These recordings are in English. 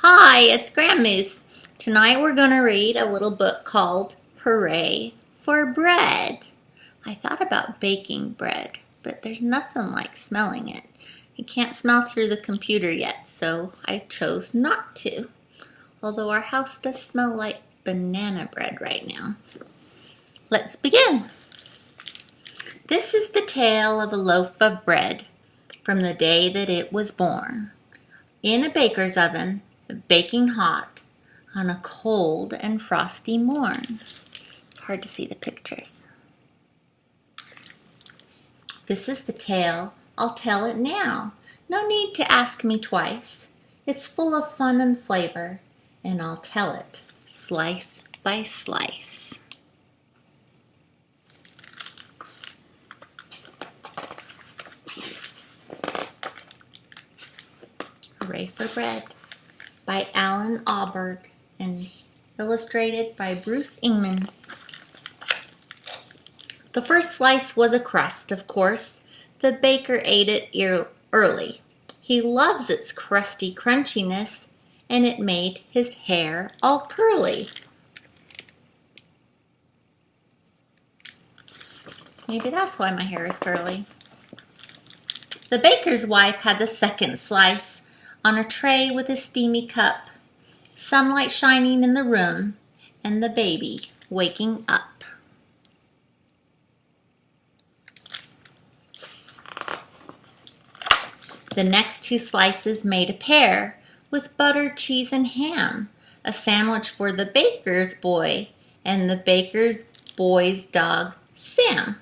Hi, it's GramMoose. Tonight we're going to read a little book called Hooray for Bread. I thought about baking bread, but there's nothing like smelling it. You can't smell through the computer yet, so I chose not to. Although our house does smell like banana bread right now. Let's begin. This is the tale of a loaf of bread from the day that it was born. In a baker's oven, baking hot, on a cold and frosty morn. It's hard to see the pictures. This is the tale, I'll tell it now. No need to ask me twice. It's full of fun and flavor, and I'll tell it slice by slice. Hooray for Bread by Alan Auberg and illustrated by Bruce Ingman. The first slice was a crust, of course. The baker ate it early. He loves its crusty crunchiness, and it made his hair all curly. Maybe that's why my hair is curly. The baker's wife had the second slice on a tray with a steamy cup, sunlight shining in the room, and the baby waking up. The next two slices made a pair with butter, cheese, and ham, a sandwich for the baker's boy and the baker's boy's dog, Sam.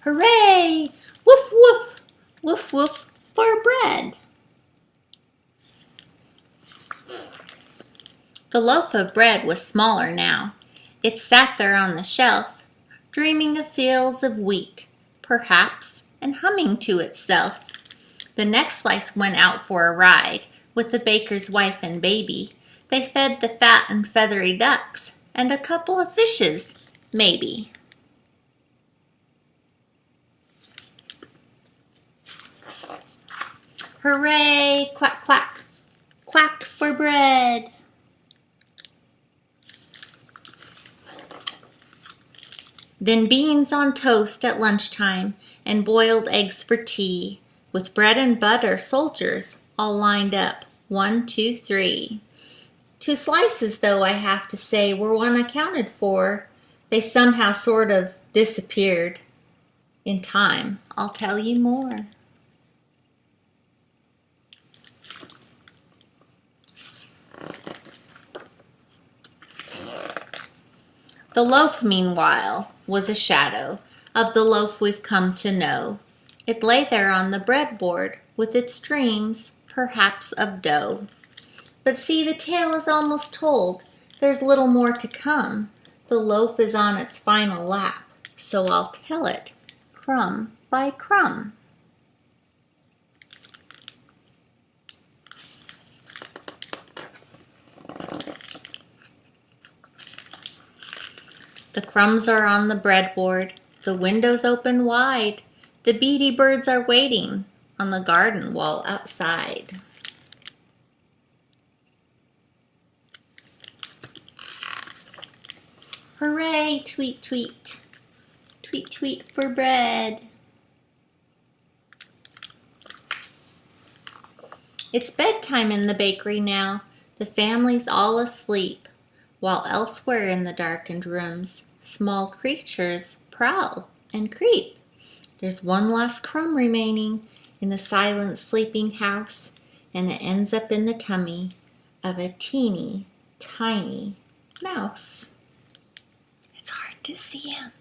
Hooray! Woof, woof, woof, woof for bread. The loaf of bread was smaller now. It sat there on the shelf, dreaming of fields of wheat, perhaps, and humming to itself. The next slice went out for a ride with the baker's wife and baby. They fed the fat and feathery ducks and a couple of fishes, maybe. Hooray, quack, quack, quack for bread. Then beans on toast at lunchtime and boiled eggs for tea, with bread and butter soldiers all lined up, 1, 2, 3. 2 slices, though, I have to say, were unaccounted for. They somehow sort of disappeared. In time, I'll tell you more. The loaf, meanwhile, was a shadow of the loaf we've come to know. It lay there on the breadboard with its streams, perhaps, of dough. But see, the tale is almost told. There's little more to come. The loaf is on its final lap, so I'll tell it crumb by crumb. The crumbs are on the breadboard, the windows open wide, the beady birds are waiting on the garden wall outside. Hooray, tweet, tweet, tweet, tweet for bread. It's bedtime in the bakery now, the family's all asleep, while elsewhere in the darkened rooms, small creatures prowl and creep. There's one last crumb remaining in the silent sleeping house, and it ends up in the tummy of a teeny, tiny mouse. It's hard to see him.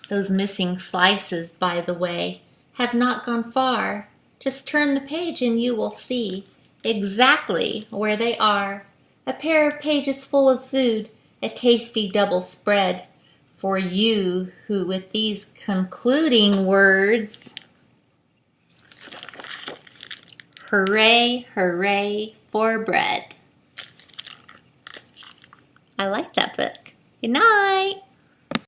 Those missing slices, by the way, have not gone far. Just turn the page and you will see exactly where they are. A pair of pages full of food, a tasty double spread for you who with these concluding words, hooray, hooray for bread. I like that book. Good night.